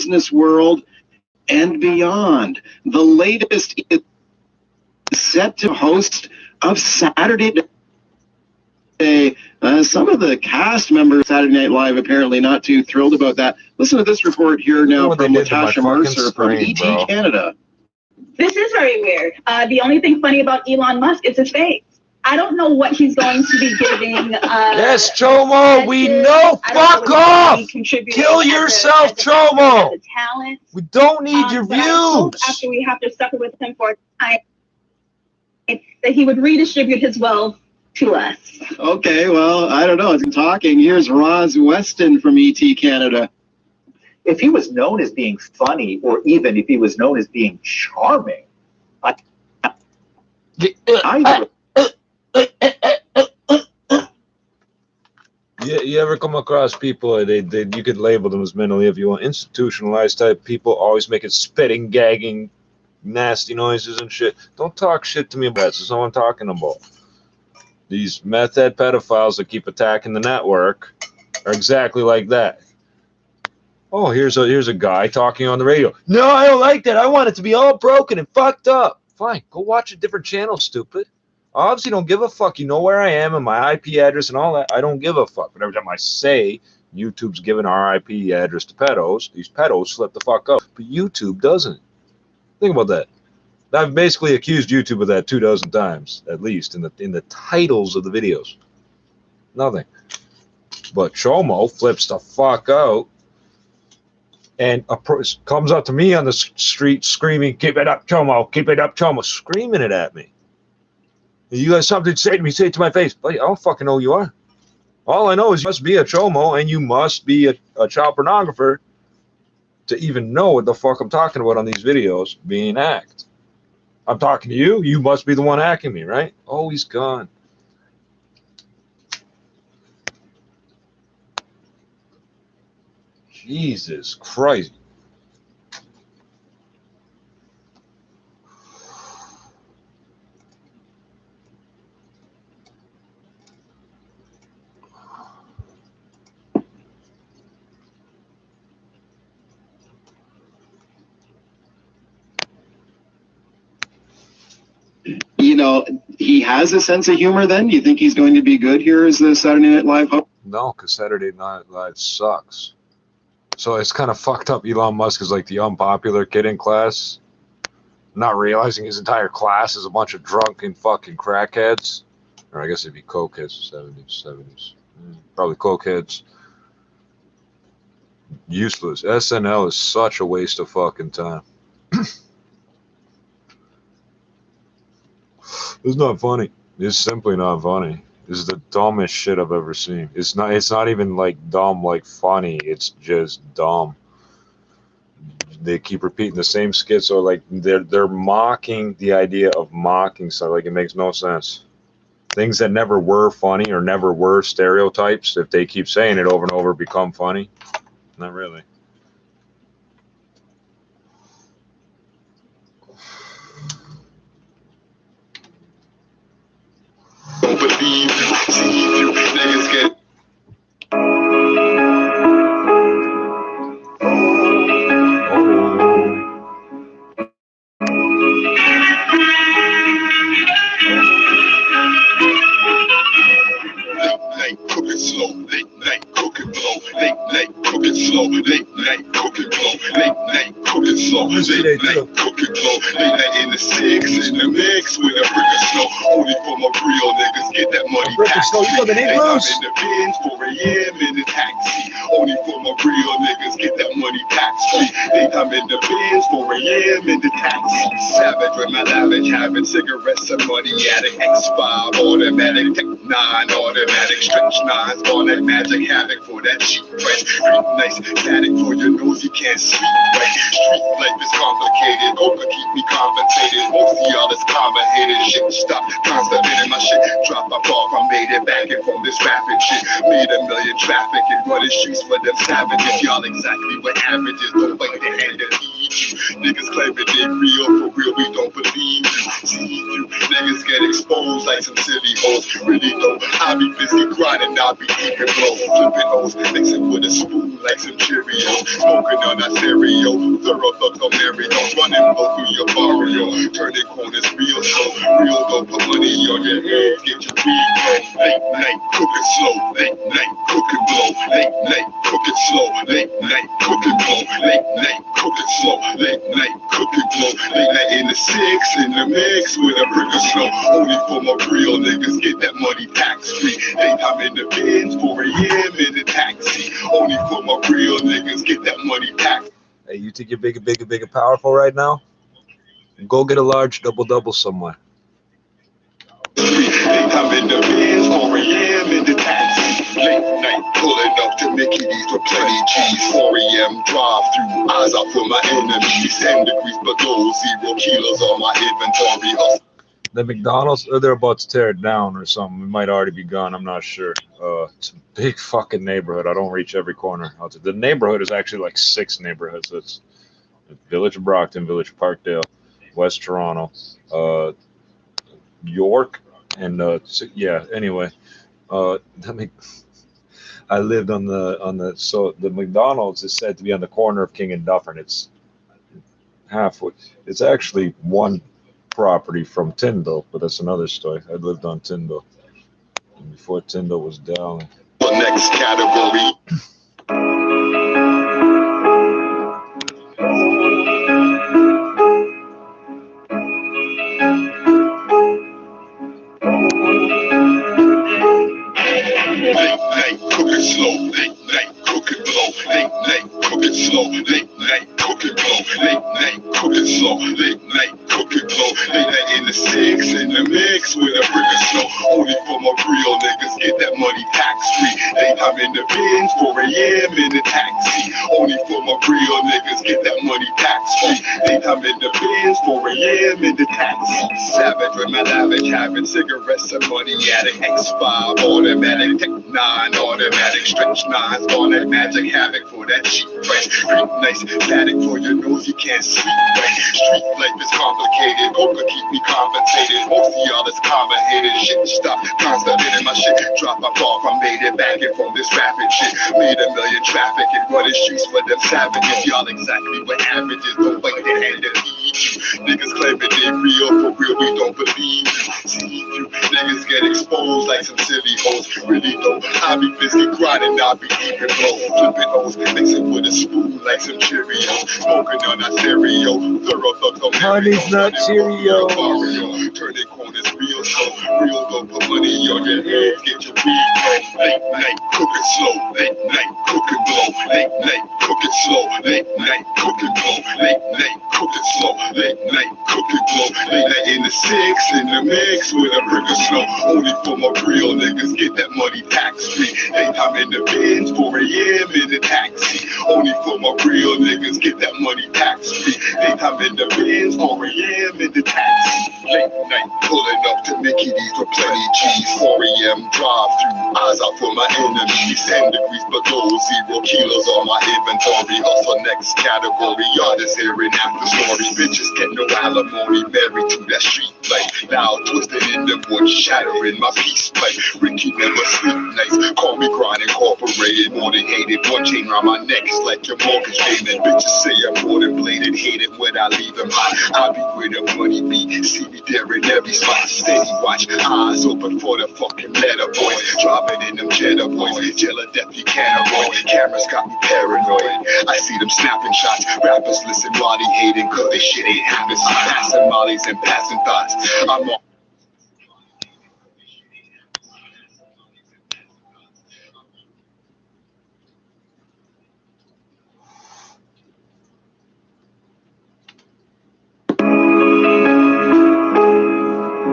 business world and beyond. The latest is set to host of Saturday Day. Some of the cast members of Saturday Night Live apparently not too thrilled about that. Listen to this report here now from Natasha Mercer from ET Canada. This is very weird. The only thing funny about Elon Musk is his face. I don't know what he's going to be giving. Yes, Chomo, we know. Fuck off. Kill yourself, Chomo. We don't need your views. After we have to suffer with him for time, that he would redistribute his wealth to us. Okay, well, I don't know. As I'm talking, here's Roz Weston from ET Canada. If he was known as being funny, or even if he was known as being charming, You ever come across people, you could label them as mentally, if you want, institutionalized type people, always making spitting, gagging, nasty noises and shit. Don't talk shit to me about that. That's what I'm talking about. These meth head pedophiles that keep attacking the network are exactly like that. Oh, here's a guy talking on the radio. No, I don't like that. I want it to be all broken and fucked up. Fine, go watch a different channel, stupid. I obviously don't give a fuck. You know where I am and my IP address and all that. I don't give a fuck. But every time I say YouTube's giving our IP address to pedos, these pedos slip the fuck up. But YouTube doesn't. Think about that. I've basically accused YouTube of that 24 times, at least, in the titles of the videos. Nothing. But Chomo flips the fuck out and comes up to me on the street screaming, "Keep it up, Chomo! Keep it up, Chomo!" Screaming it at me. You got something to say to me, say it to my face. But I don't fucking know who you are. All I know is you must be a Chomo and you must be a child pornographer to even know what the fuck I'm talking about on these videos being hacked. I'm talking to you. You must be the one hacking me, right? Oh, he's gone. Jesus Christ. You know, he has a sense of humor then? You think he's going to be good here as the Saturday Night Live host? No, because Saturday Night Live sucks. So it's kind of fucked up. Elon Musk is like the unpopular kid in class, not realizing his entire class is a bunch of drunken fucking crackheads. Or I guess it'd be cokeheads, 70s. Probably cokeheads. Useless. SNL is such a waste of fucking time. It's not funny. It's simply not funny. This is the dumbest shit I've ever seen. It's not even like dumb like funny. It's just dumb. They keep repeating the same skits, or like they're mocking the idea of mocking stuff. Like, it makes no sense. Things that never were funny or never were stereotypes, if they keep saying it over and over, become funny. Not really. Don't believe you, see you, niggas get. Slow, late night cooking blow, late night cooking slow, late night cooking blow, late night cooking slow, late night cooking blow, late night in the six, in the mix with a brick of snow. Only for my real niggas get that money back. They I'm in the bins for a year in the taxi. Only for my real niggas get that money tax free. They I'm in the bins for a year in the taxi. Savage with my lavish, having cigarettes and money at an X5 automatic, Tech 9 automatic, stretch 9s on that magic havoc for that cheap price. Street nice, static for your nose, you can't sleep right. Street life is complicated, Oprah keep me compensated. Most of y'all is complicated. Shit stop, constipated, my shit drop off. I made it back and from this rapping shit. Made a million traffic and running streets for them savages. Y'all exactly what averages, don't wait to hand to feed you. Niggas claiming they real, for real we don't believe you. See you, niggas get exposed. exposed like some silly hoes. Really though, I be busy grinding, I be keeping blow. Flipping O's, mixing with a spoon like some Cheerios. Smoking on that stereo, thorough thugs on Mario's. Running low through your barrio, turning corners real slow. Real though, put money on your head, get your weed low. Late night, cooking slow. Late night, cooking blow. Late night, cooking slow. Late night, cooking blow. Late night, cooking slow. Late night, cooking blow. Late night in the six, in the mix with a brick of snow. Only for my real niggas, get that money tax free. Daytime in the Benz, 4 a.m. in the taxi. Only for my real niggas, get that money tax. Hey, you think you're big and powerful right now? Go get a large double somewhere. Daytime in the Benz, 4 a.m. in the taxi. Late night pulling up to Mickey D's for plenty cheese. 4 a.m. drive through, eyes out for my enemies. 10 degrees below, 0 kilos on my inventory. Hustle. The McDonald's, they're about to tear it down or something. It might already be gone. I'm not sure. It's a big fucking neighborhood. I don't reach every corner. The neighborhood is actually like 6 neighborhoods. It's Village of Brockton, Village of Parkdale, West Toronto, York, and yeah. Anyway, I lived on the so the McDonald's is said to be on the corner of King and Dufferin. It's halfway. It's actually one property from Tyndall, but that's another story. I lived on Tyndall before Tyndall was down. The next category. Late night cooking slow. Late night cooking blow. Late night cooking slow. Late night cooking blow. Late night cooking slow. Late night cooking blow. Late night in the six, in the mix with a brick of snow. Only for my real niggas, get that money tax free. Daytime in the Benz, 4 a.m. in the taxi. Only for my real niggas, get that money tax free. Daytime in the Benz, 4 a.m. in the taxi. Savage with my lavish having cigarettes and money addict. X5 automatic, Tech 9 automatic, stretch 9s on that magic havoc for that cheap price. Creep nice, static for your nose, you can't sleep right. Street life is complicated, poker keep me compensated. Most of y'all is complicated, shit stop, constant in my shit. Drop my off, I made it back in from this rapid shit. Made a million traffic and running streets for them savages. Y'all exactly what averages, don't wait to hand to feed you. Niggas claiming they real, for real we don't believe you. See you, niggas get exposed like some silly hoes. Really though, I be busy grinding, I be keeping blow. Flipping O's, mixing with a spoon like some Cheerios. Smoking on that stereo, thorough thugs on Honey's not Cheerios. Turning corners real slow. Real though, put money on your head, get your weed low. Late night cooking slow. Late night cooking blow. Late night cooking slow. Late night cooking blow. Late night cooking slow. Late night cooking blow. Late night in the six, in the mix with a brick of snow. Only for my real niggas, get that money tax free. Daytime in the Benz, 4 a.m. in the taxi. Only for my real niggas, get that money tax free. Daytime in the Benz, 4 a.m. in the taxi. Late night pulling up to Mickey D's for plenty cheese. 4 a.m. drive through, eyes out for my enemies. 10 degrees below, 0 kilos on my inventory. Hustle next category, y'all just hearing after story. Bitches get no alimony, married to that street life. Now twisted in the wood, shattering my peace pipe. Ricky never sleep nights, call me Grind Incorporated. More than hated, one chain around my neck, it's like your mortgage payment. Bitches say I'm more than bladed, hated when I leave them hot. I'll be where the money be, see me there in every spot. Steady watch, eyes open for the fucking letter boys. Dropping in them cheddar boys, jail or death you can't avoid. Cameras got me paranoid, I see them snapping shots. Rappers listen while they hating, cause they shit ain't happening. See passing mollies and passing thoughts. I'm on.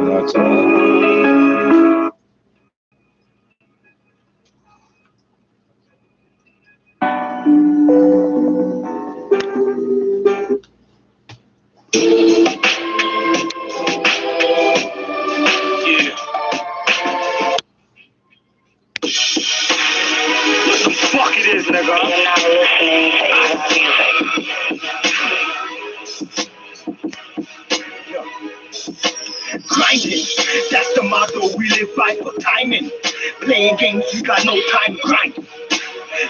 That's all. we live by for timing. Playing games, we got no time grind.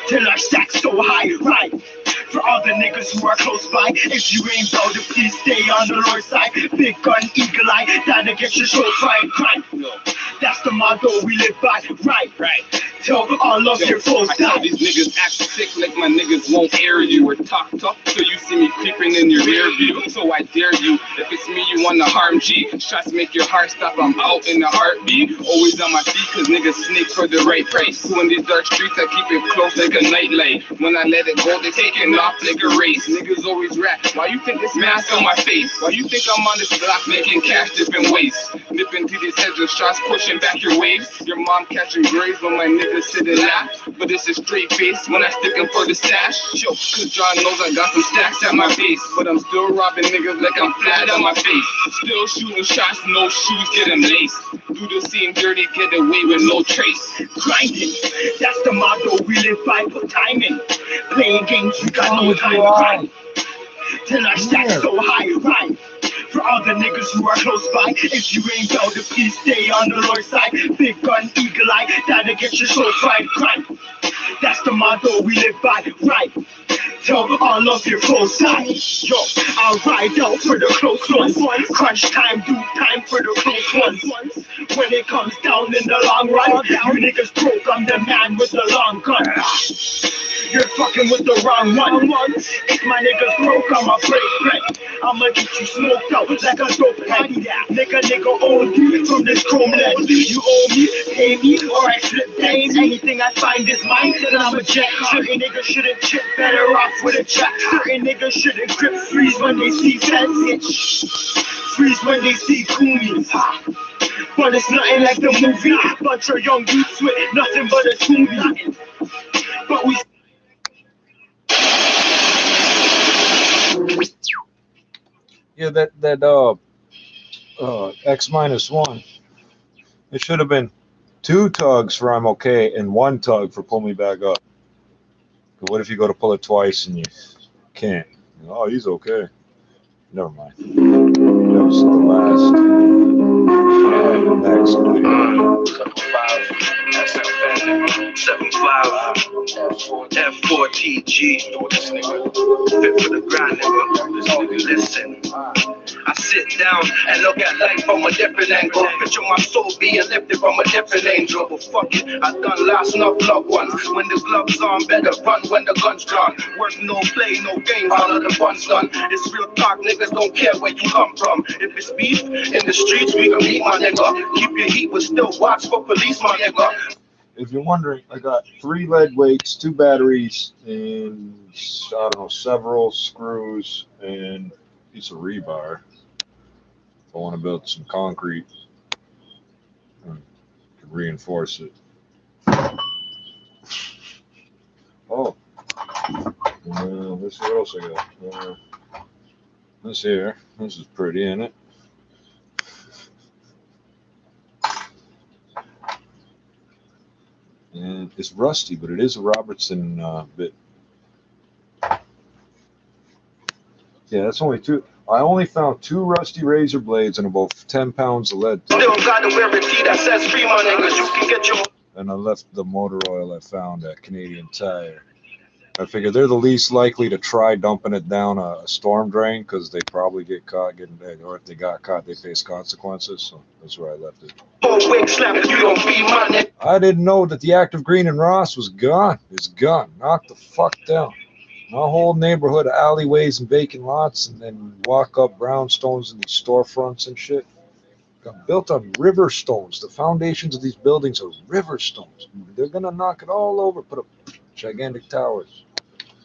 Till our stacks so high, right? For all the niggas who are close by, if you ain't bout to please stay on the Lord's side. Big gun, eagle eye, down to get your soul fried, grind. That's the motto we live by, right? Tell all of your foes I tell these niggas act sick like my niggas won't air you or talk tough so you see me creeping in your rear view. So I dare you, if it's me you wanna harm G. Shots make your heart stop, I'm out in a heartbeat. Always on my feet cause niggas sneak for the right price. So in these dark streets I keep it close like a nightlight. When I let it go they taking off like a race. Niggas always rap, why you think this mask on my face? Why you think I'm on this block making cash different ways? Nipping to these heads with shots pushing back your waves. Your mom catching graves when my niggas sit and laugh. But it's a straight face when I stick him for the stash. Yo, cause John knows I got some stacks at my base. But I'm still robbing niggas like I'm flat on my face. Still shooting shots, no shoes, get them laced. Do the same dirty, get away with no trace. Grinding, that's the motto we live by for timing. Playing games, we got no time grind. Till our stacks so high, right? For all the niggas who are close by, if you ain't bout to please stay on the Lord's side. Big gun, eagle eye, down to get your soul fried, grind. That's the motto we live by, right? Tell all of your foes die. Yo, I'll ride out for the close ones. Crunch time, do time for the close ones. When it comes down in the long run, you niggas broke, I'm the man with the long gun. You're fucking with the wrong one. If my niggas broke, I'm a break. I'ma get you smoked out like a dope head. Nigga owe you from this chrome lead. You owe me, pay me, or I slip dames. Anything I find is mine, then I'm a jet. Certain niggas shouldn't chip, better off with a chat. Certain niggas shouldn't grip, freeze when they see fence. Freeze when they see coomies. But it's nothing like the movie. Bunch of young youths with nothing but a toolie. But we Yeah, that X-1. It should have been 2 tugs for I'm okay and 1 tug for pull me back up. But what if you go to pull it twice and you can't? Oh, he's okay. Never mind. That was the last. Next. 7-5 F4TG. Fit for the grind, nigga. Listen. I sit down and look at life from a different angle. Picture my soul being lifted from a different angel. But fuck it, I done lost enough loved ones. When the gloves on, better run when the gun's drawn. Work no play, no games, all of the fun's done. It's real talk, niggas don't care where you come from. If it's beef in the streets, we gon' meet my nigga. Keep your heat, but still watch for police, my nigga. If you're wondering, I got 3 lead weights, 2 batteries, and I don't know, several screws and a piece of rebar. If I want to build some concrete, I can reinforce it. Oh, let's see what else I got. This here, this is pretty, isn't it? And it's rusty, but it is a Robertson bit. Yeah, that's only 2. I only found 2 rusty razor blades and about 10 pounds of lead. Still gotta wear a tee that says free my niggas. You can get your. And I left the motor oil I found at Canadian Tire. I figured they're the least likely to try dumping it down a storm drain because they probably get caught getting dead, or if they got caught, they face consequences. So that's where I left it. I didn't know that the Active Green in Ross was gone. It's gone. Knock the fuck down. My whole neighborhood, alleyways and vacant lots, and then walk up brownstones in these storefronts and shit. Got built on river stones. The foundations of these buildings are river stones. They're gonna knock it all over, put up gigantic towers.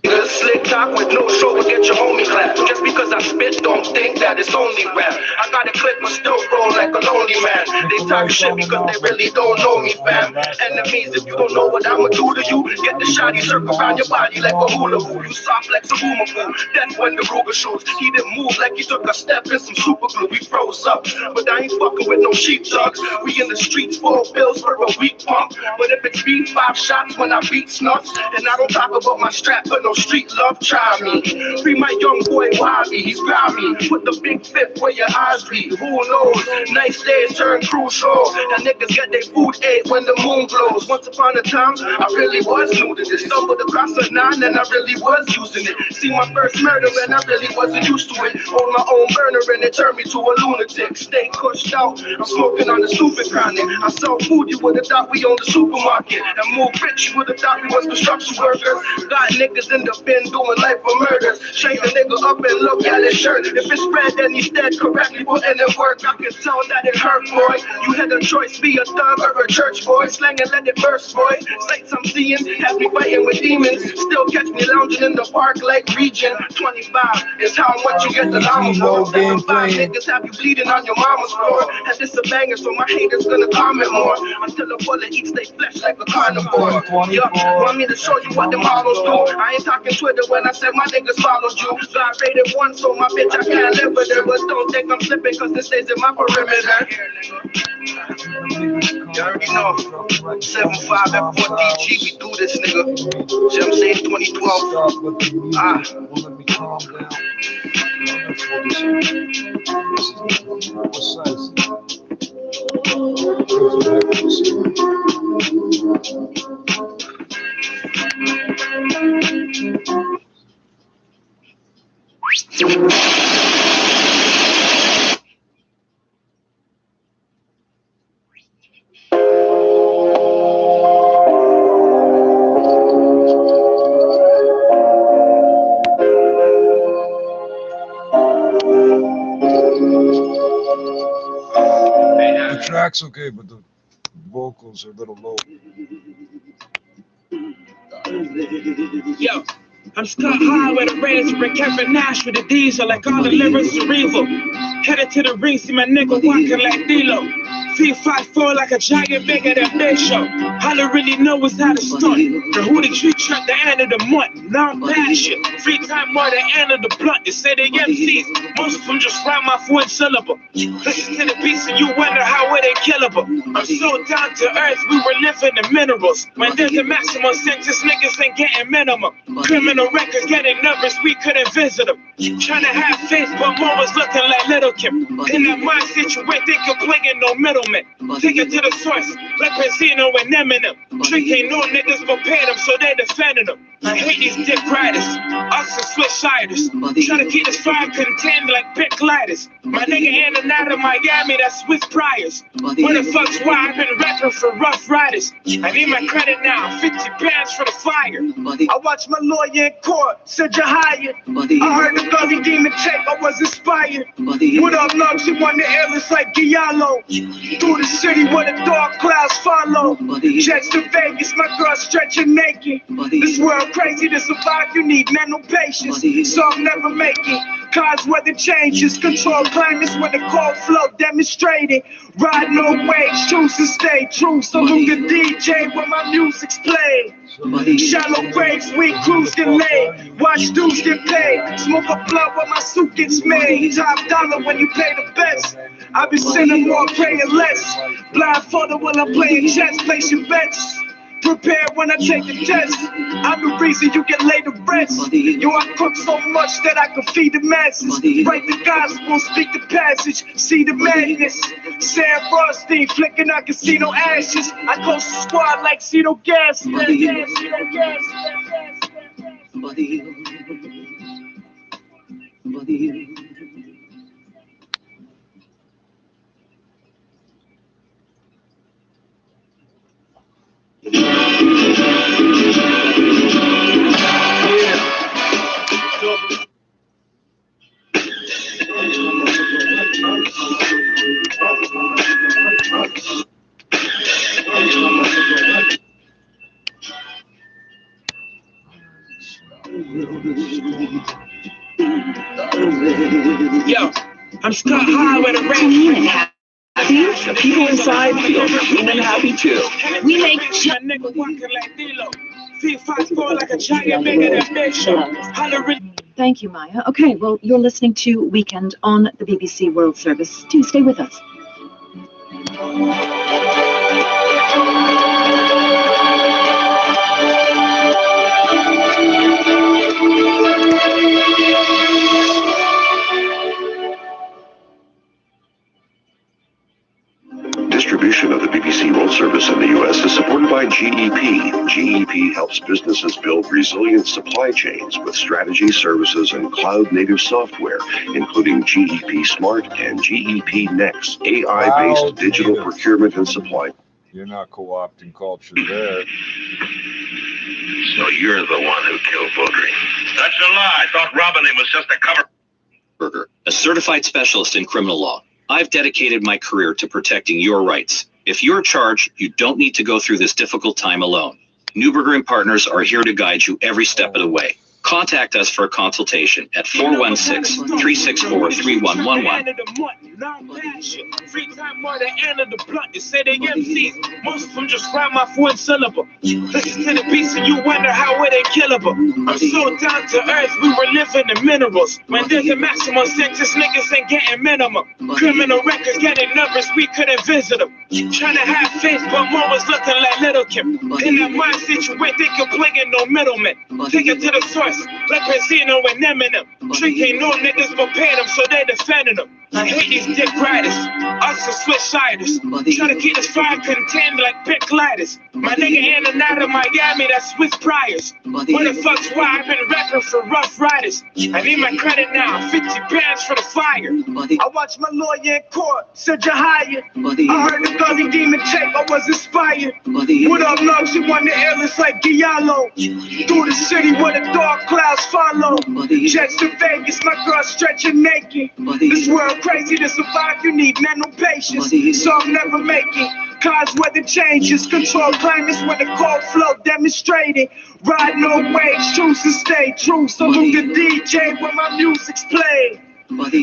Slick talk with no show will get your homie clap. Just because I spit, don't think that it's only rap. I got a clip, but still roll like a lonely man. They talk shit because they really don't know me, fam. Enemies, if you don't know what I'ma do to you, get the shotty circle around your body like a hula hoop. You soft like some boomafoo. That's when the Ruger shoots. He didn't move like he took a step in some super glue. We froze up, but I ain't fucking with no sheepdogs. We in the streets, 4 bills for a week pump. But if it's beat 5 shots when I beat snuts, and I don't talk about my strap, but no street street love try me. Free my young boy Wobby, he's grimy. Put the big fifth where your eyes be. Who knows? Nice days turn crucial. And niggas get their food ate when the moon glows. Once upon a time, I really was new to this. Stumbled across a 9 and I really was using it. See my first murder and I really wasn't used to it. Own my own burner and it turned me to a lunatic. Stay pushed out, I'm smoking on the stupid chronic. I sell food, you would've thought we owned the supermarket. And move rich, you would've thought we was construction workers. Got niggas in the bin doing life for murders. Shake the nigga up and look at his shirt. If it's red, then he's dead correctly putting in work. I can tell that it hurt, boy. You had a choice, be a thug or a church boy. Slang and let it burst, boy. Sights I'm seeing have me fighting with demons. Still catch me lounging in the park like Region 25 is how much you get the llama for. 7-5 niggas have you bleeding on your mama's floor. And this a banger, so my haters gonna comment more until a bullet eats they flesh like a carnivore. Yup, want me to show you what them models do? I ain't talking Twitter when I said my niggas followed you. God rated 1, so my bitch I can't live with it. But don't think I'm slipping, cause this stays in my perimeter. You already know. 7-5 F4DG, we do this, nigga. See what I'm saying? 2012. The track's okay, but the vocals are a little low. Yo, I'm stuck high with a razor and Kevin Nash with a diesel, like all the lyrics cerebral. Headed to the ring, see my nigga walking like D-Lo. 3-5-4 like a giant bigger than Big Show. All I really know is how to stunt. The who the tree truck the end of the month. Now I'm passion. Free time more the end of the blunt. They say they MCs. Most of them just rhyme off one syllable. Listen to the beats and you wonder how were they killable. I'm so down to earth, we were living in minerals. When there's a maximum sentence, niggas ain't getting minimum. Criminal records getting numbers, we couldn't visit them. Trying to have faith, but more was looking like Little Kim. In that mindset, you ain't thinking playing no middleman. Take it to the source, like Pacino and Eminem. Trick ain't no niggas but pay them, so they defending them. I hate these dick riders, us and switch siders. Try to keep this fire contained like big lighters. My nigga in and out of Miami, that's Swiss Priors. What the fuck's why I've been rapping for Rough Riders? I need my credit now, 50 bands for the fire. I watched my lawyer in court, said you're hired. I heard the Gully Demon tape, I was inspired. What up, love? She won the illest like Giallo. Through the city where the dark clouds follow. Jets to Vegas, my girl stretching naked. This world crazy to survive, you need mental patience. So I'm never making cause weather changes. Control climates when the cold flow demonstrated. Ride no waves, choose to stay true. So look at DJ when my music's played. Shallow graves, we cruise delayed. Watch dudes get paid. Smoke a blunt when my suit gets made. Top dollar when you pay the best. I be sinning more, praying less. Blindfolded while I'm playing chess, placing bets. Prepare when I take the test. I'm the reason you get laid to rest. Yo, I cook so much that I can feed the masses. Write the gospel, speak the passage, see the madness. Sam Rothstein flicking out casino ashes. I close the squad like Cito Gas. Yo, I'm stuck high with a range. The people inside feel clean and happy too. We make My nigga walking like D-Lo. 3-5-4 like a giant bigger than Big Show. Thank you, Maya. Okay, well, you're listening to Weekend on the BBC World Service. Do stay with us. by GEP. GEP helps businesses build resilient supply chains with strategy, services, and cloud-native software, including GEP Smart and GEP Next, AI-based digital procurement and supply. You're not co-opting culture there. So you're the one who killed Boudry. That's a lie. I thought robbing him was just a cover. Berger, a certified specialist in criminal law. I've dedicated my career to protecting your rights. If you're charged, you don't need to go through this difficult time alone. Neuberger and Partners are here to guide you every step of the way. Contact us for a consultation at 416-364-3111. Free time more than end of the blunt. They say they MCs. Most of them just rhyme off one syllable. Listen to the beats and you wonder how it ain't killable. I'm so down to earth, we were living in minerals. When there's a maximum sentence, niggas ain't getting minimum. Criminal records getting numbers, we couldn't visit them. Trying to have faith, but more was looking like Little Kim. In that mind situation, they can play in no middleman. Take it to the source, like Pacino and Eminem. Trick ain't no niggas but pay them, so they defending them. I hate these dick riders, us are switch siders. Try to keep this fire contained like big gliders. My nigga in and out of Miami, that's Swiss Priors. What the fuck's why I've been rapping for Rough Riders? I need my credit now, 50 bands for the fire. I watched my lawyer in court, said you're hired. I heard the Gully Demon tape, I was inspired. What up, Nugs? You want the illness like Giallo. Through the city where the dark clouds follow. Jets to Vegas, my girl stretching naked. This world crazy to survive, you need mental patience. So I'm never making cause weather changes. Control climates when the cold flow demonstrated. Ride no waves, choose to stay true. Salute the DJ when my music's played.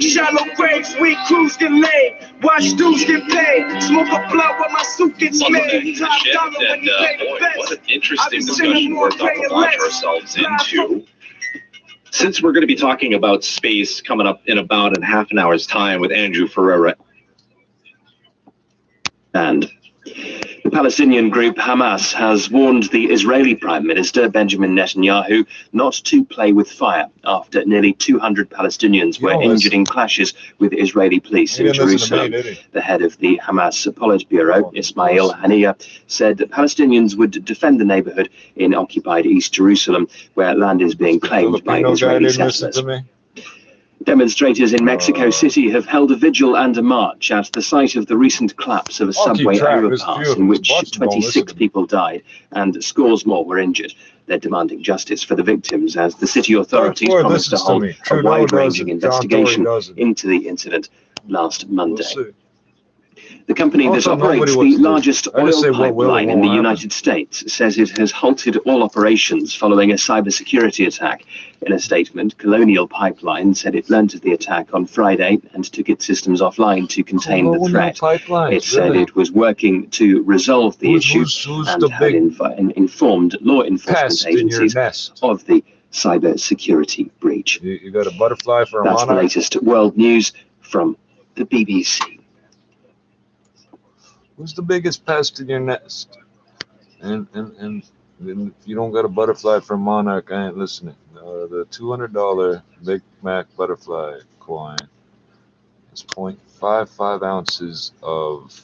Shallow graves, we cruise get laid. Watch dudes get paid. Smoke a blunt when my suit gets made. Top dollar when you pay the best. What an interesting discussion we're about to launch ourselves into. Since we're going to be talking about space coming up in about half an hour's time with Andrew Ferreira. And the Palestinian group Hamas has warned the Israeli Prime Minister Benjamin Netanyahu not to play with fire after nearly 200 Palestinians were injured in clashes with Israeli police in Jerusalem. The head of the Hamas Politburo, Ismail Haniyeh, said that Palestinians would defend the neighborhood in occupied East Jerusalem, where land is being claimed by Israeli settlers. Demonstrators in Mexico City have held a vigil and a march at the site of the recent collapse of a subway overpass in which 26 people died and scores more were injured. They're demanding justice for the victims as the city authorities promised to hold a wide-ranging investigation into the incident last Monday. The company that operates the largest oil pipeline in the United States says it has halted all operations following a cybersecurity attack. In a statement, Colonial Pipeline said it learned of the attack on Friday and took its systems offline to contain the threat. It said it was working to resolve the issue and had informed law enforcement agencies of the cybersecurity breach. You got a butterfly for a monarch? That's the latest world news from the BBC. Who's the biggest pest in your nest? And if you don't got a butterfly for a monarch, I ain't listening. The $200 Big Mac butterfly coin is 0.55 ounces of.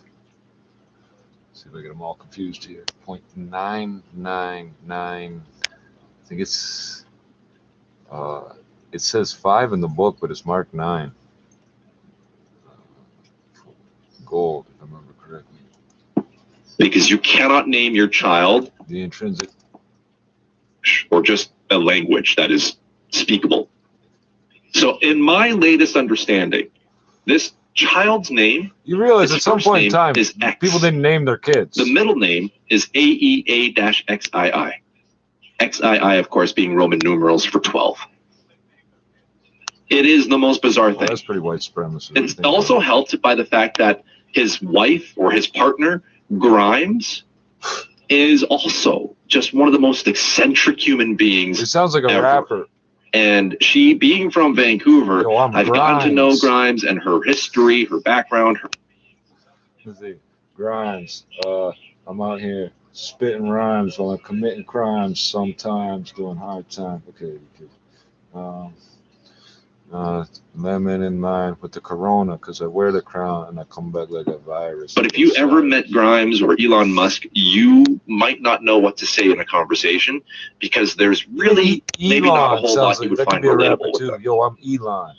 Let's see if I get them all confused here. 0.999. I think it's. It says 5 in the book, but it's marked 9. Gold, if I remember correctly. Because you cannot name your child the intrinsic or just a language that is speakable. So in my latest understanding, this child's name, you realize at some point in time is X. People didn't name their kids. The middle name is AEA-XII. XII, of course, being Roman numerals for 12. It is the most bizarre thing. That's pretty white supremacy. It's also helped by the fact that his wife or his partner, Grimes, is also just one of the most eccentric human beings. It sounds like a rapper. And she, being from Vancouver, I've gotten to know Grimes and her history, her background. Let's see. Grimes, I'm out here spitting rhymes while I'm committing crimes, sometimes doing hard time. Okay. Lemon in mine with the corona because I wear the crown and I come back like a virus. But if you ever met Grimes or Elon Musk, you might not know what to say in a conversation because there's really maybe not a whole lot you would find relatable with them. Yo, I'm Elon.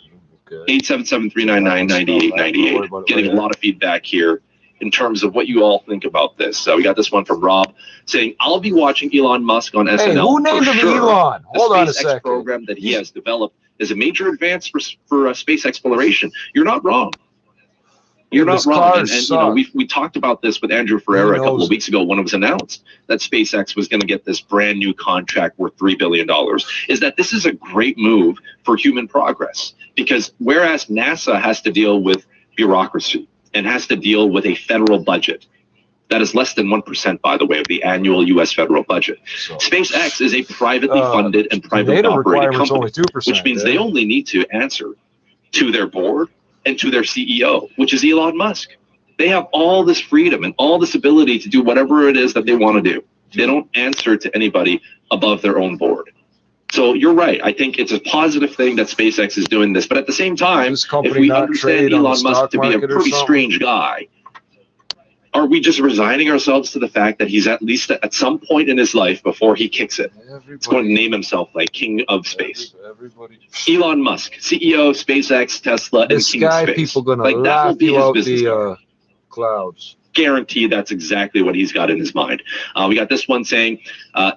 Okay. 877-399-9888. Getting a lot of feedback here in terms of what you all think about this. We got this one from Rob saying, I'll be watching Elon Musk on SNL. Hey, who named him Elon? Hold on a second. The SpaceX program that he has developed is a major advance for space exploration. You're not wrong. You're not wrong. And you know, we talked about this with Andrew Ferreira a couple of weeks ago when it was announced that SpaceX was going to get this brand new contract worth $3 billion, is that this is a great move for human progress. Because whereas NASA has to deal with bureaucracy and has to deal with a federal budget that is less than 1%, by the way, of the annual U.S. federal budget. SpaceX is a privately funded and privately operated company, which means they only need to answer to their board and to their CEO, which is Elon Musk. They have all this freedom and all this ability to do whatever it is that they want to do. They don't answer to anybody above their own board. So you're right. I think it's a positive thing that SpaceX is doing this. But at the same time, if we understand Elon Musk to be a pretty strange guy, are we just resigning ourselves to the fact that he's at least at some point in his life before he kicks it, it's going to name himself like King of Space? Elon Musk, CEO, SpaceX, Tesla, and King of Space. People gonna like that will be his business clouds. Guarantee that's exactly what he's got in his mind. We got this one saying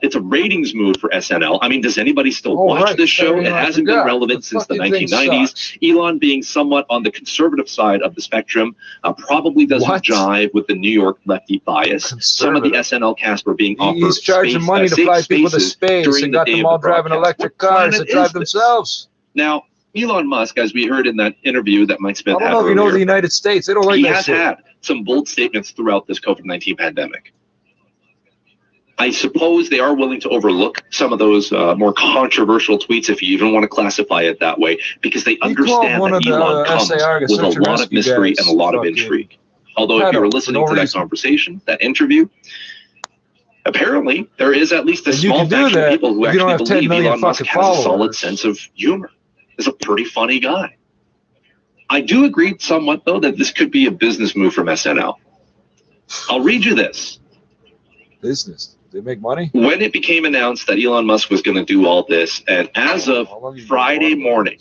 it's a ratings move for SNL. I mean, does anybody still watch this show? It hasn't been relevant since the 1990s. Elon, being somewhat on the conservative side of the spectrum, probably doesn't jive with the New York lefty bias. Some of the SNL cast were being offered he's charging money to fly people to space and got them all driving electric cars that drive themselves. Now, Elon Musk, as we heard in that interview that Mike Smith had earlier, I don't know if you know the United States. They don't like that shit. He has had some bold statements throughout this COVID-19 pandemic. I suppose they are willing to overlook some of those more controversial tweets, if you even want to classify it that way, because they understand that Elon comes with a lot of mystery and a lot of intrigue. Although if you were listening to that conversation, that interview, apparently there is at least a small faction of people who actually believe Elon Musk has a solid sense of humor. Is a pretty funny guy. I do agree somewhat, though, that this could be a business move from SNL. I'll read you this. Business? They make money? When it became announced that Elon Musk was going to do all this, and as of Friday morning,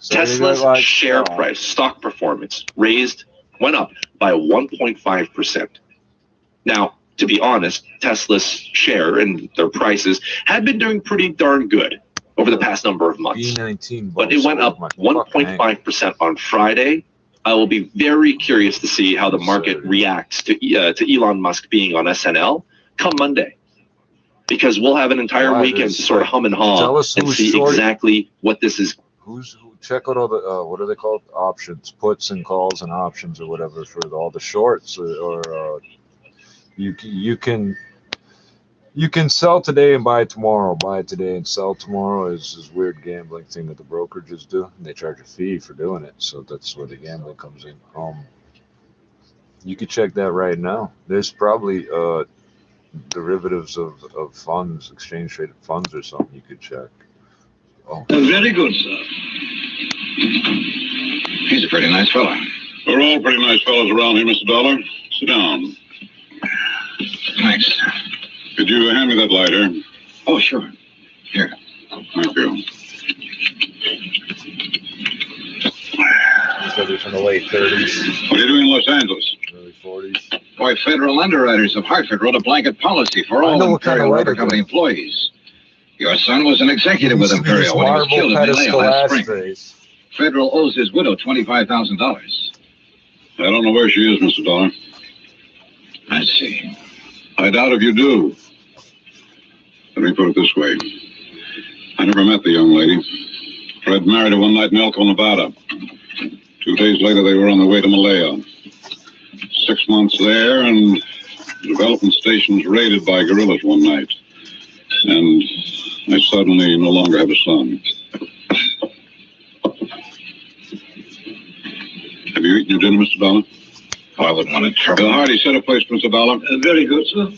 Tesla's share price, stock performance, went up by 1.5%. Now, to be honest, Tesla's share and their prices had been doing pretty darn good over the past number of months. But it went up 1.5% on Friday. I will be very curious to see how the market reacts to Elon Musk being on SNL come Monday. Because we'll have an entire weekend to sort of hum and haw and see exactly what this is. Check out all the, what are they called? Options, puts and calls and options or whatever for all the shorts. Or you can sell today and buy tomorrow. Buy today and sell tomorrow is this weird gambling thing that the brokerages do. And they charge a fee for doing it. So that's where the gambling comes in. You could check that right now. There's probably derivatives of funds, exchange traded funds or something you could check. Oh. Very good, sir. He's a pretty nice fella. We're all pretty nice fellows around here, Mr. Dollar. Sit down. Thanks. Could you hand me that lighter? Oh, sure. Here. Thank you. He's from the late 30s. What are you doing in Los Angeles? Early 40s. Why, federal underwriters of Hartford wrote a blanket policy for all Imperial Rubber Company employees. Your son was an executive with Imperial when he was killed in Malaya last spring. Federal owes his widow $25,000. I don't know where she is, Mr. Dollar. I see. I doubt if you do. Let me put it this way. I never met the young lady. Fred married her one night in Elko, Nevada. 2 days later, they were on their way to Malaya. 6 months there, and the development station was raided by guerrillas one night. And I suddenly no longer have a son. Have you eaten your dinner, Mr. Dollar? Oh, I wouldn't want to trouble. Bill Hardy set a place, Mr. Dollar. Very good, sir.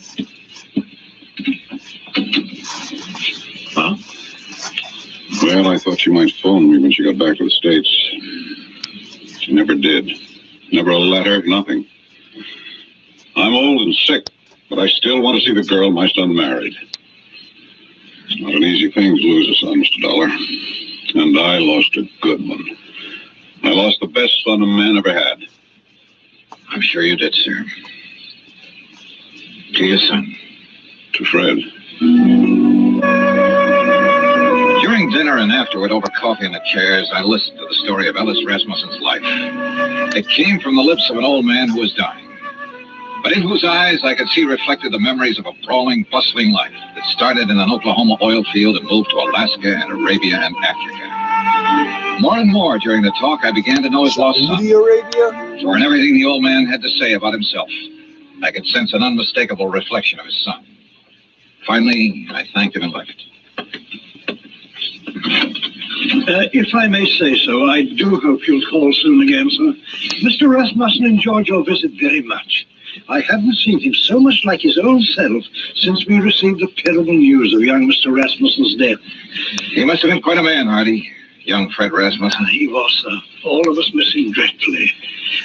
Well, Well, I thought she might phone me when she got back to the States. She never did. Never a letter, nothing. I'm old and sick, but I still want to see the girl my son married. It's not an easy thing to lose a son, Mr. Dollar. And I lost a good one. I lost the best son a man ever had. I'm sure you did, sir. To your son. To Fred. During dinner and afterward, over coffee in the chairs, I listened to the story of Ellis Rasmussen's life. It came from the lips of an old man who was dying, but in whose eyes I could see reflected the memories of a brawling, bustling life that started in an Oklahoma oil field and moved to Alaska and Arabia and Africa. More and more during the talk, I began to know his lost son. For in everything the old man had to say about himself, I could sense an unmistakable reflection of his son. Finally, I thanked him and left. If I may say so, I do hope you'll call soon again, sir. Mr. Rasmussen enjoyed your visit very much. I haven't seen him so much like his own self since we received the terrible news of young Mr. Rasmussen's death. He must have been quite a man, Hardy. Young Fred Rasmussen. He was, sir. All of us miss him dreadfully.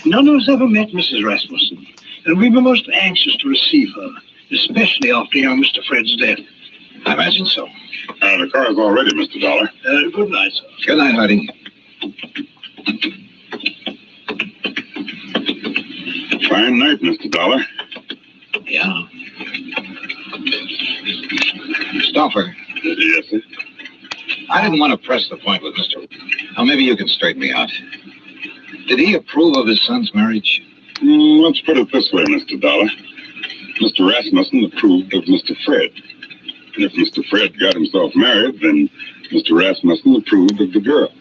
None of us ever met Mrs. Rasmussen, and we were most anxious to receive her, especially after young Mr. Fred's death. I imagine so. The car's all ready, Mr. Dollar. Good night, sir. Good night, Hardy. Fine night, Mr. Dollar. Yeah. Stauffer. Yes, sir. I didn't want to press the point with Mr. Now, maybe you can straighten me out. Did he approve of his son's marriage? Let's put it this way, Mr. Dollar. Mr. Rasmussen approved of Mr. Fred. And if Mr. Fred got himself married, then Mr. Rasmussen approved of the girl.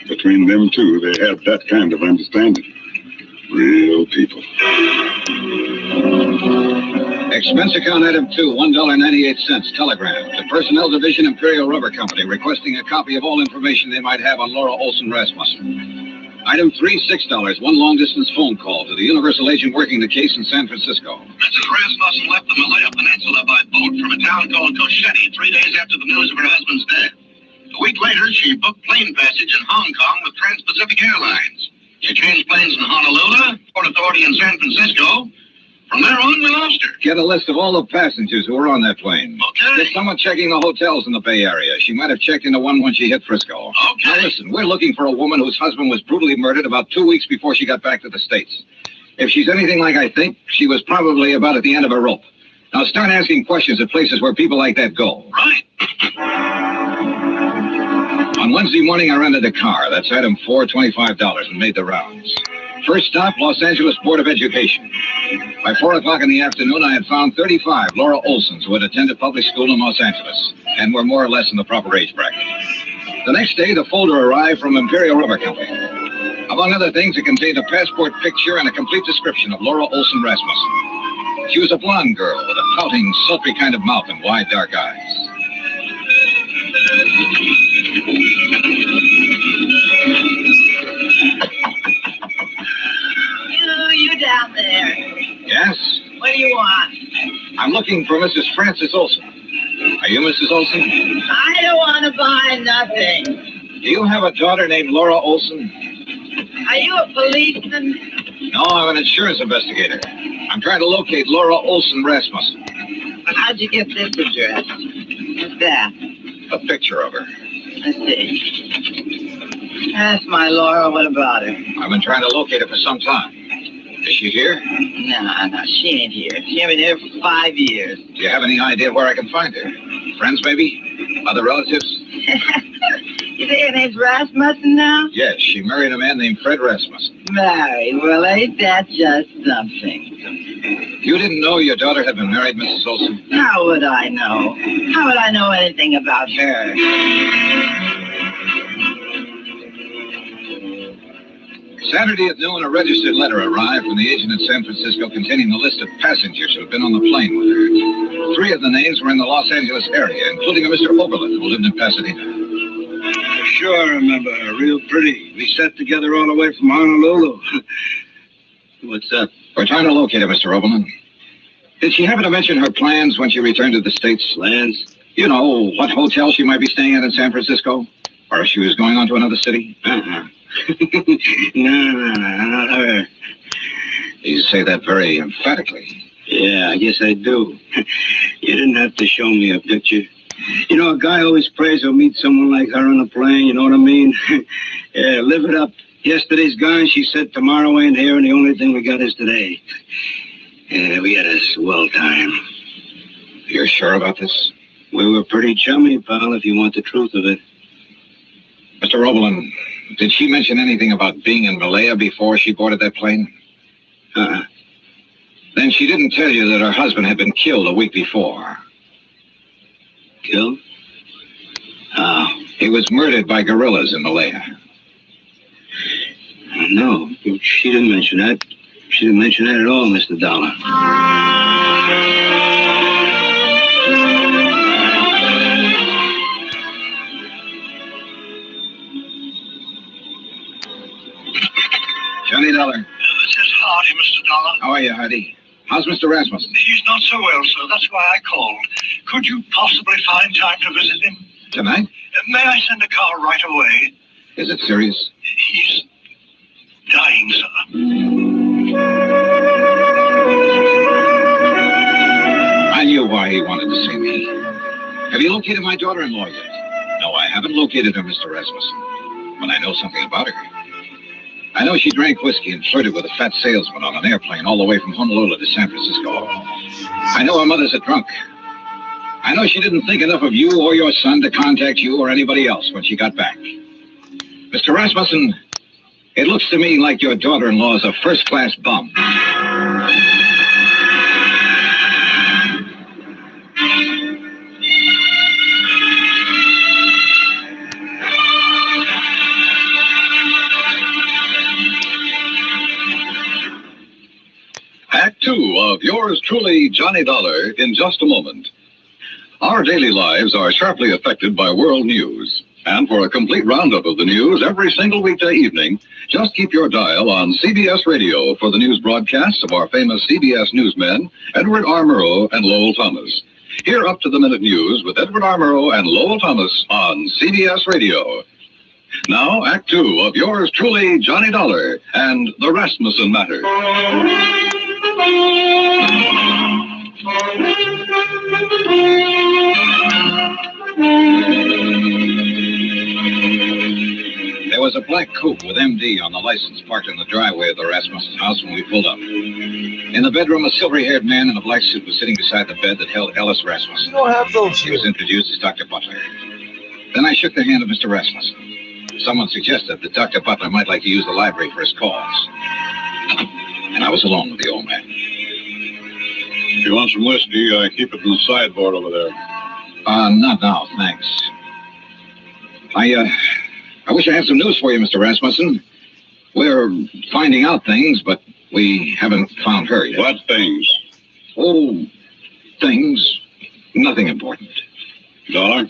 Between them two, they had that kind of understanding. Real people. Expense account item 2, $1.98, telegram to Personnel Division, Imperial Rubber Company, requesting a copy of all information they might have on Laura Olson Rasmussen. Item 3, $6, one long-distance phone call to the Universal agent working the case in San Francisco. Mrs. Rasmussen left the Malaya Peninsula by boat from a town called Cosheti 3 days after the news of her husband's death. A week later, she booked plane passage in Hong Kong with Trans-Pacific Airlines. She changed planes in Honolulu, Port Authority in San Francisco. From there on, we lost her. Get a list of all the passengers who were on that plane. Okay. There's someone checking the hotels in the Bay Area. She might have checked into one when she hit Frisco. Okay. Now listen, we're looking for a woman whose husband was brutally murdered about 2 weeks before she got back to the States. If she's anything like I think, she was probably about at the end of her rope. Now start asking questions at places where people like that go. Right. On Wednesday morning, I rented a car. That's item 4, $25, and made the rounds. First stop, Los Angeles Board of Education. By 4 o'clock in the afternoon, I had found 35 Laura Olsons who had attended public school in Los Angeles and were more or less in the proper age bracket. The next day, the folder arrived from Imperial Rubber Company. Among other things, it contained a passport picture and a complete description of Laura Olson Rasmussen. She was a blonde girl with a pouting, sultry kind of mouth and wide, dark eyes. You down there. Yes? What do you want? I'm looking for Mrs. Frances Olson. Are you Mrs. Olson? I don't want to buy nothing. Do you have a daughter named Laura Olson? Are you a policeman? No, I'm an insurance investigator. I'm trying to locate Laura Olson Rasmussen. How'd you get this address? What's that? A picture of her. Let's see. That's my Laura. What about her? I've been trying to locate her for some time. Is she here? No, she ain't here. She ain't been here for 5 years. Do you have any idea where I can find her? Friends, maybe? Other relatives? You say her name's Rasmussen now? Yes, she married a man named Fred Rasmussen. Married? Well, ain't that just something? You didn't know your daughter had been married, Mrs. Olson? How would I know? How would I know anything about her? Saturday at noon, a registered letter arrived from the agent in San Francisco containing the list of passengers who had been on the plane with her. 3 of the names were in the Los Angeles area, including a Mr. Oberlin who lived in Pasadena. Sure, I remember her. Real pretty. We sat together all the way from Honolulu. What's that? We're trying to locate her, Mr. Oberlin. Did she happen to mention her plans when she returned to the States? Plans? You know, what hotel she might be staying at in San Francisco? Or if she was going on to another city? No, not her. You say that very emphatically. Yeah, I guess I do. You didn't have to show me a picture. You know, a guy always prays he'll meet someone like her on a plane, you know what I mean? Yeah, live it up. Yesterday's gone, she said tomorrow ain't here, and the only thing we got is today. Yeah, we had a swell time. You're sure about this? We were pretty chummy, pal, if you want the truth of it. Mr. Roebelin, did she mention anything about being in Malaya before she boarded that plane? Then she didn't tell you that her husband had been killed a week before. Killed? He was murdered by guerrillas in Malaya. No, she didn't mention that. She didn't mention that at all, Mr. Dollar. Johnny Dollar. This is Hardy, Mr. Dollar. How are you, Hardy? How's Mr. Rasmussen? He's not so well, sir. That's why I called. Could you possibly find time to visit him? Tonight? May I send a car right away? Is it serious? He's dying, sir. I knew why he wanted to see me. Have you located my daughter-in-law yet? No, I haven't located her, Mr. Rasmussen. But I know something about her. I know she drank whiskey and flirted with a fat salesman on an airplane all the way from Honolulu to San Francisco. I know her mother's a drunk. I know she didn't think enough of you or your son to contact you or anybody else when she got back. Mr. Rasmussen, it looks to me like your daughter-in-law is a first-class bum. Act 2 of yours truly, Johnny Dollar, in just a moment. Our daily lives are sharply affected by world news. And for a complete roundup of the news every single weekday evening, just keep your dial on CBS Radio for the news broadcasts of our famous CBS newsmen, Edward R. Murrow and Lowell Thomas. Hear up-to-the-minute news with Edward R. Murrow and Lowell Thomas on CBS Radio. Now, Act 2 of yours truly, Johnny Dollar, and the Rasmussen Matter. There was a black coupe with MD on the license parked in the driveway of the Rasmussen house when we pulled up. In the bedroom, a silvery-haired man in a black suit was sitting beside the bed that held Ellis Rasmussen. You don't have those. He was introduced as Dr. Butler. Then I shook the hand of Mr. Rasmussen. Someone suggested that Dr. Butler might like to use the library for his calls. And I was alone with the old man. If you want some whiskey, keep it in the sideboard over there. Not now, thanks. I wish I had some news for you, Mr. Rasmussen. We're finding out things, but we haven't found her yet. What things? Oh, things. Nothing important. Dollar,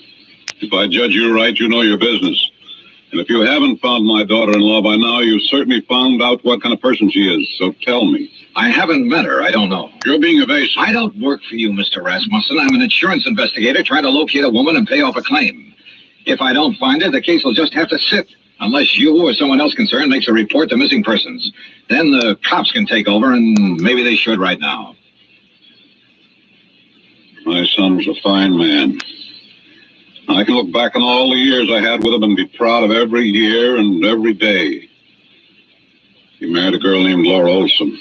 if I judge you right, you know your business. And if you haven't found my daughter-in-law by now, you've certainly found out what kind of person she is. So tell me. I haven't met her. I don't know. You're being evasive. I don't work for you, Mr. Rasmussen. I'm an insurance investigator trying to locate a woman and pay off a claim. If I don't find her, the case will just have to sit, unless you or someone else concerned makes a report to missing persons. Then the cops can take over, and maybe they should right now. My son's a fine man. I can look back on all the years I had with him and be proud of every year and every day. He married a girl named Laura Olson.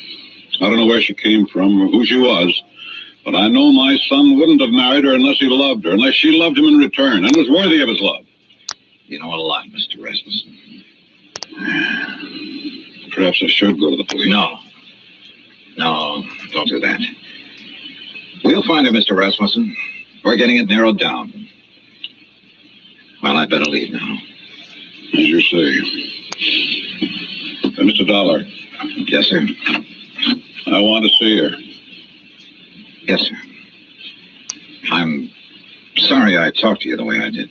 I don't know where she came from or who she was, but I know my son wouldn't have married her unless he loved her, unless she loved him in return and was worthy of his love. You know a lot, Mr. Rasmussen. Perhaps I should go to the police. No, don't do that. We'll find her, Mr. Rasmussen. We're getting it narrowed down. Well, I'd better leave now. As you say. Mr. Dollar. Yes, sir. I want to see her. Yes, sir. I'm sorry I talked to you the way I did.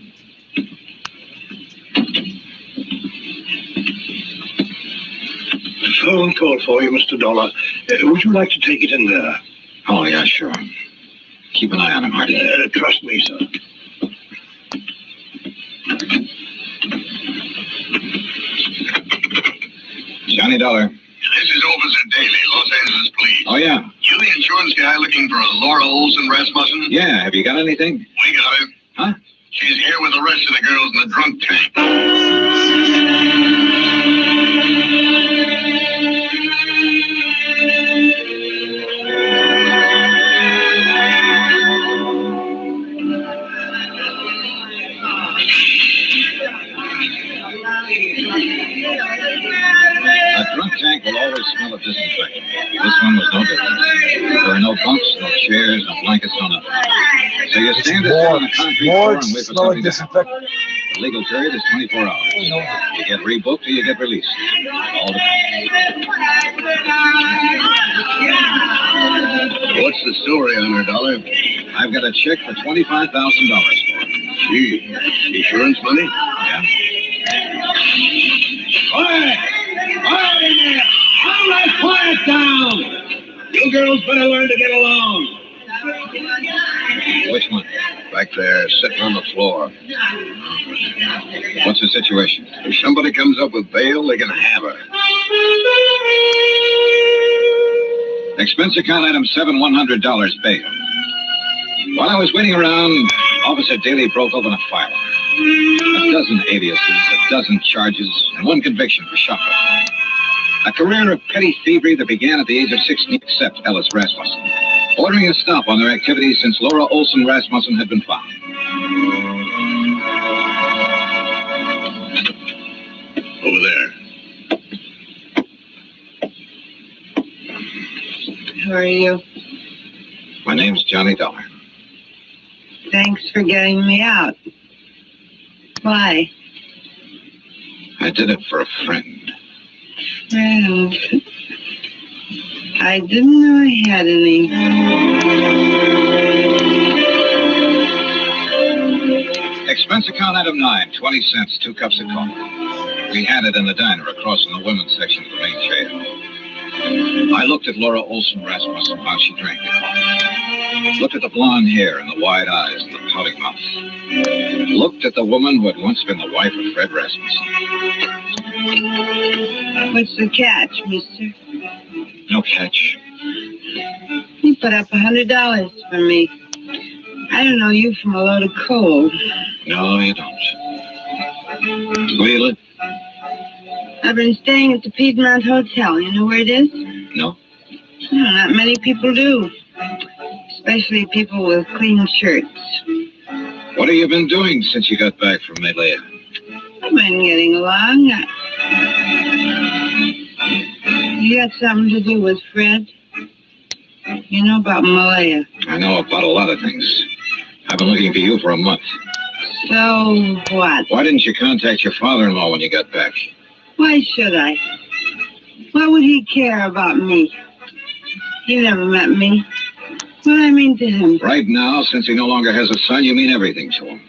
A phone call for you, Mr. Dollar. Would you like to take it in there? Oh, yeah, sure. Keep an eye on him, Hardy. Trust me, sir. Johnny Dollar. This is Officer Daly, Los Angeles Police. Oh, yeah. You the insurance guy looking for Laura Olson Rasmussen? Yeah, have you got anything? We got her. Huh? She's here with the rest of the girls in the drunk tank. A drunk tank will always smell of disinfectant. This one was no different. There are no bunks, no chairs, no blankets, no nothing. So you stand there on the concrete floor and wait for something to happen. The legal period is 24 hours. You get rebooked or you get released. It all depends. What's the story on her, Dollar? I've got a check for $25,000 for her. Gee, insurance money? Yeah. Quiet! Quiet in there! All right, quiet down! You girls better learn to get along. Which one? Back there, sitting on the floor. What's the situation? If somebody comes up with bail, they can have her. Expense account item $7,100 bail. While I was waiting around, Officer Daly broke open a file. A dozen aliases, a dozen charges, and one conviction for shoplifting. A career of petty thievery that began at the age of 16, except Ellis Rasmussen, ordering a stop on their activities since Laura Olson Rasmussen had been found. Over there. Who are you? My name's Johnny Dollar. Thanks for getting me out. Why? I did it for a friend. Friend. I didn't know I had any. Expense account item 9, 20 cents, 2 cups of coffee. We had it in the diner across from the women's section of the main jail. I looked at Laura Olson Rasmussen while she drank the coffee. Looked at the blonde hair and the wide eyes and the pouting mouth. Looked at the woman who had once been the wife of Fred Rasmussen. What's the catch, mister? No catch. You put up $100 for me. I don't know you from a load of coal. No, you don't. Where do you live? I've been staying at the Piedmont Hotel. You know where it is? No. No, not many people do. Especially people with clean shirts. What have you been doing since you got back from Malaya? I've been getting along. You got something to do with Fred? You know about Malaya? I know about a lot of things. I've been looking for you for a month. So what? Why didn't you contact your father-in-law when you got back? Why should I? Why would he care about me? He never met me. What do I mean to him? Right now, since he no longer has a son, you mean everything to him.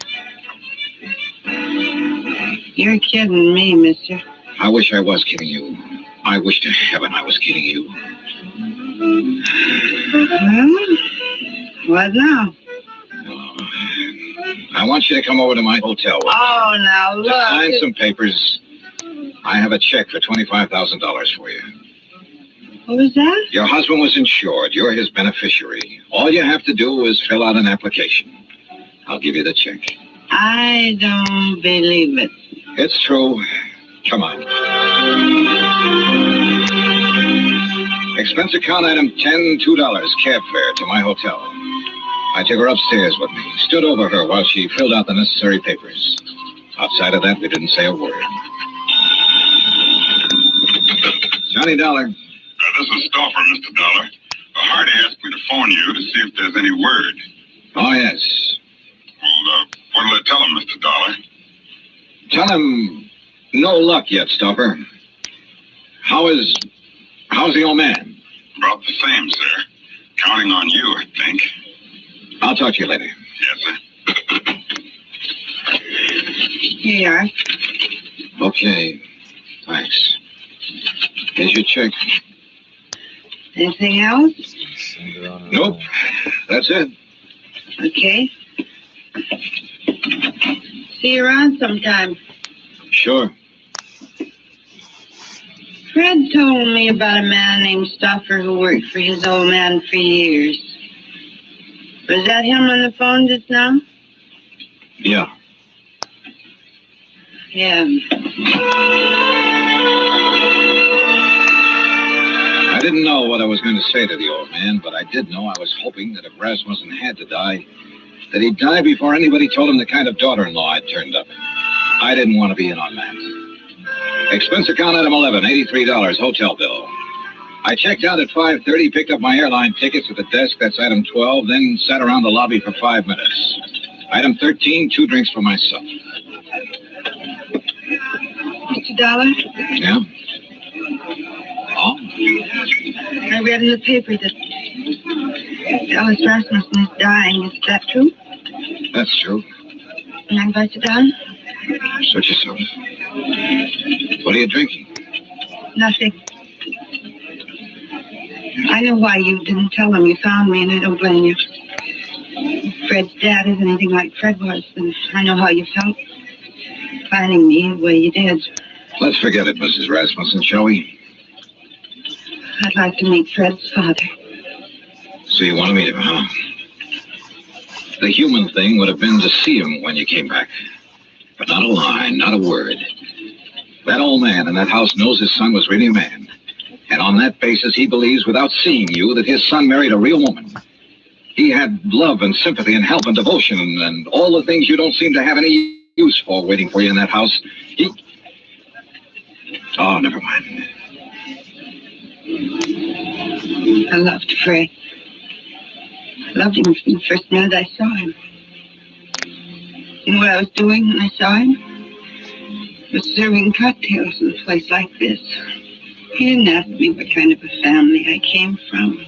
You're kidding me, mister. I wish I was kidding you. I wish to heaven I was kidding you. Well, what now? I want you to come over to my hotel. Oh, now look. To sign some papers. I have a check for $25,000 for you. What was that? Your husband was insured. You're his beneficiary. All you have to do is fill out an application. I'll give you the check. I don't believe it. It's true. Come on. Expense account item 10, $2, cab fare to my hotel. I took her upstairs with me, stood over her while she filled out the necessary papers. Outside of that, we didn't say a word. Johnny Dollar. This is Stauffer, Mr. Dollar. Hardy asked me to phone you to see if there's any word. Oh, yes. Well, what'll I tell him, Mr. Dollar? Tell him no luck yet, Stauffer. How's the old man? About the same, sir. Counting on you, I think. I'll talk to you later. Yes, sir. Here you are. Okay. Thanks. Here's your check. Anything else? Nope. That's it. Okay. See you around sometime. Sure. Fred told me about a man named Stoffer who worked for his old man for years. Was that him on the phone just now? Yeah. Yeah. I didn't know what I was going to say to the old man, but I did know I was hoping that if Rasmussen had to die, that he'd die before anybody told him the kind of daughter-in-law I'd turned up. I didn't want to be in on that. Expense account item 11, $83, hotel bill. I checked out at 5:30, picked up my airline tickets at the desk, that's item 12, then sat around the lobby for 5 minutes. Item 13, 2 drinks for myself. Mr. Dollar? Yeah? Oh? I read in the paper that Alice Rasmussen is dying. Is that true? That's true. Can I invite you down? Suit yourself. What are you drinking? Nothing. I know why you didn't tell him you found me, and I don't blame you. If Fred's dad is anything like Fred was, then I know how you felt. Finding me the way you did. Let's forget it, Mrs. Rasmussen, shall we? I'd like to meet Fred's father. So you want to meet him, huh? The human thing would have been to see him when you came back. But not a line, not a word. That old man in that house knows his son was really a man. And on that basis, he believes, without seeing you, that his son married a real woman. He had love and sympathy and help and devotion and all the things you don't seem to have any use for waiting for you in that house. Oh, never mind. I loved Fred. I loved him from the first minute I saw him. You know what I was doing when I saw him? I was serving cocktails in a place like this. He didn't ask me what kind of a family I came from.